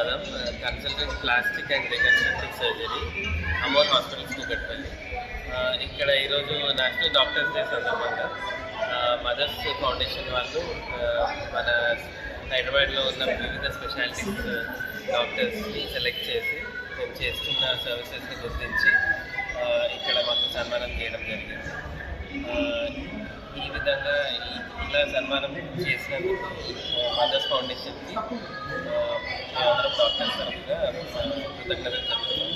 బాదం, consultant plastic and reconstructive surgery, Amor hospitals Kukatpally. ఇక్కడ ఈరోజు నేషనల్ డాక్టర్స్ డే సందర్భంగా మదర్స్ ఫౌండేషన్ వాళ్ళు మన హైదరాబాద్లో ఉన్న వివిధ స్పెషాలిటీస్ డాక్టర్స్ని సెలెక్ట్ చేసి మేము చేస్తున్న సర్వీసెస్ని గుర్తించి ఇక్కడ మాకు సన్మానం చేయడం జరిగింది. ఈ విధంగా ఇలా సన్మానం చేసినందుకు మదర్స్ ఫౌండేషన్కి అందరం డాక్టర్స్ తరఫుగా కృతజ్ఞతలు చెప్తున్నాం.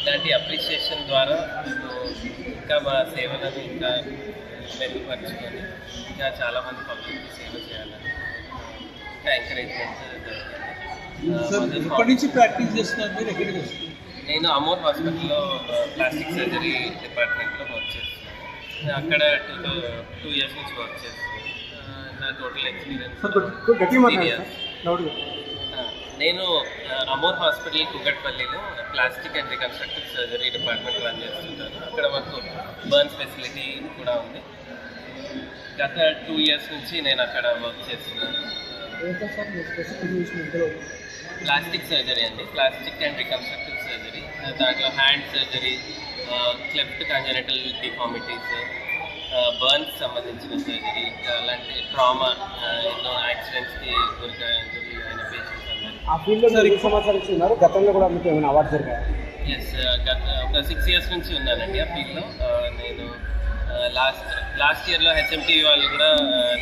ఇలాంటి అప్రిషియేషన్ ద్వారా మేము ఇంకా మా సేవలను ఇంకా మెరుగుపరుచుకొని ఇంకా చాలామంది పబ్లిక్కి సేవ చేయాలని ఇంకా ఎంకరేజ్మెంట్ జరుగుతుంది. ఎప్పటి నుంచి ప్రాక్టీస్ చేస్తున్నారు మీరు? ఎక్కడికి వస్తుంది? నేను అమోర్ హాస్పిటల్లో ప్లాస్టిక్ సర్జరీ డిపార్ట్మెంట్లో వర్క్ చేస్తున్నాను. అక్కడ 2 years నుంచి వర్క్ చేస్తున్నాను. నా టోటల్ ఎక్స్పీరియన్స్ నేను అమోర్ హాస్పిటల్ కూకట్పల్లిలో plastic and reconstructive surgery department run చేస్తుంటాను. అక్కడ మాకు బర్న్స్ ఫెసిలిటీ కూడా ఉంది. గత 2 years నుంచి నేను అక్కడ వర్క్ చేస్తున్నాను. ప్లాస్టిక్ సర్జరీ అండి, ప్లాస్టిక్ అండ్ రికన్స్ట్రక్టివ్ సర్జరీ. దాంట్లో hand surgery, cleft congenital deformities, burns సంబంధించిన సర్జరీ, అలాంటి ట్రామా, ఎన్నో యాక్సిడెంట్స్కి గురి అయిన పేషెంట్స్ ఆ ఫీల్డ్లో ఏ సంవత్సరాలు ఉన్నారు? గతంలో కూడా మీకు ఏమైనా అవార్డు జరిగాయి? ఎస్, గత ఒక 6 years నుంచి ఉన్నానండి ఆ ఫీల్డ్లో. నేను లాస్ట్ ఇయర్లో హెచ్ఎంటీవీ వాళ్ళు కూడా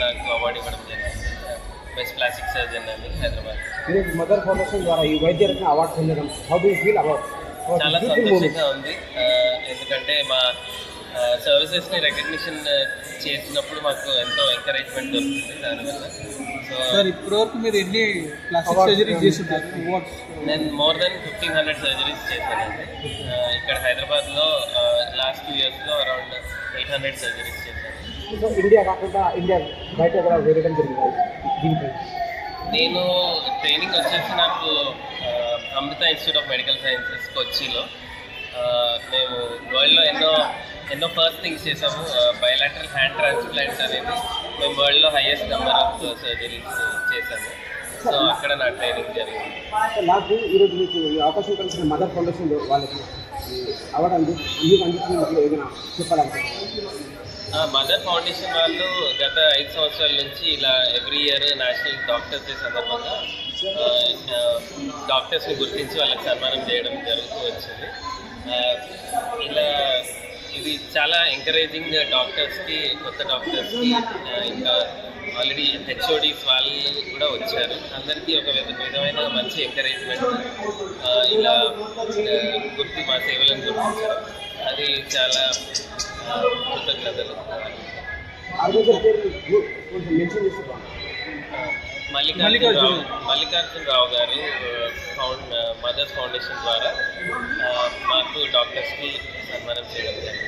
నాకు అవార్డు ఇవ్వడం జరిగింది, బెస్ట్ ప్లాస్టిక్ సర్జన్ అని హైదరాబాద్. మదర్ ఫౌండేషన్ ద్వారా ఈ వైద్యరత్న అవార్డు పొందడం how do you feel about? చాలా సంతోషంగా ఉంది, ఎందుకంటే మా సర్వీసెస్ని రికగ్నిషన్ చేసినప్పుడు మాకు ఎంతో ఎంకరేజ్మెంట్ దొరుకుతుంది దానివల్ల. సో సార్, ఇప్పటివరకు మీరు ఎన్ని ప్లాస్టిక్ సర్జరీస్ చేస్తుంటారు? నేను మోర్ దెన్ 1500 సర్జరీస్ చేశానండి. ఇక్కడ హైదరాబాద్లో లాస్ట్ 2 yearsలో అరౌండ్ 800 సర్జరీస్ చేశాను. ఇండియా కాకుండా ఇండియా బయట కూడా వేయడం జరిగింది దీనిపై? నేను ట్రైనింగ్ వచ్చేసి నాకు అమృత ఇన్స్టిట్యూట్ ఆఫ్ మెడికల్ సైన్సెస్ కొచ్చిలో. మేము వరల్డ్లో ఎన్నో ఫస్ట్ థింగ్స్ చేసాము. బయోలాటరల్ హ్యాండ్ ట్రాన్స్ప్లాంట్ అనేది మేము వరల్డ్లో హైయెస్ట్ నెంబర్ ఆఫ్ సర్జరీస్ చేసాము. సో అక్కడ నా ట్రైనింగ్ జరిగింది. నాకు ఈరోజు మీకు అవకాశం కలిసిన మదర్ ఫౌండేషన్ వాళ్ళకి అవార్డు మీకు అందించిన ఏదైనా చెప్పడానికి? మదర్ ఫౌండేషన్ వాళ్ళు గత 5 సంవత్సరాల నుంచి ఇలా every year national doctors day సందర్భంగా డాక్టర్స్ని గుర్తించి వాళ్ళకి సన్మానం చేయడం జరుగుతూ వచ్చింది. ఇది చాలా ఎంకరేజింగ్ డాక్టర్స్కి, కొత్త డాక్టర్స్కి, ఇంకా ఆల్రెడీ హెచ్ఓడీస్ వాళ్ళు కూడా వచ్చారు. అందరికీ ఒక విధమైన మంచి ఎంకరేజ్మెంట్, ఇలా మా సేవలను గుర్తించడం, అది చాలా కృతజ్ఞతలు. మల్లికార్జున రావు గారు మదర్స్ ఫౌండేషన్ ద్వారా మాకు డాక్టర్స్కి సన్మానం చేయడం జరిగింది.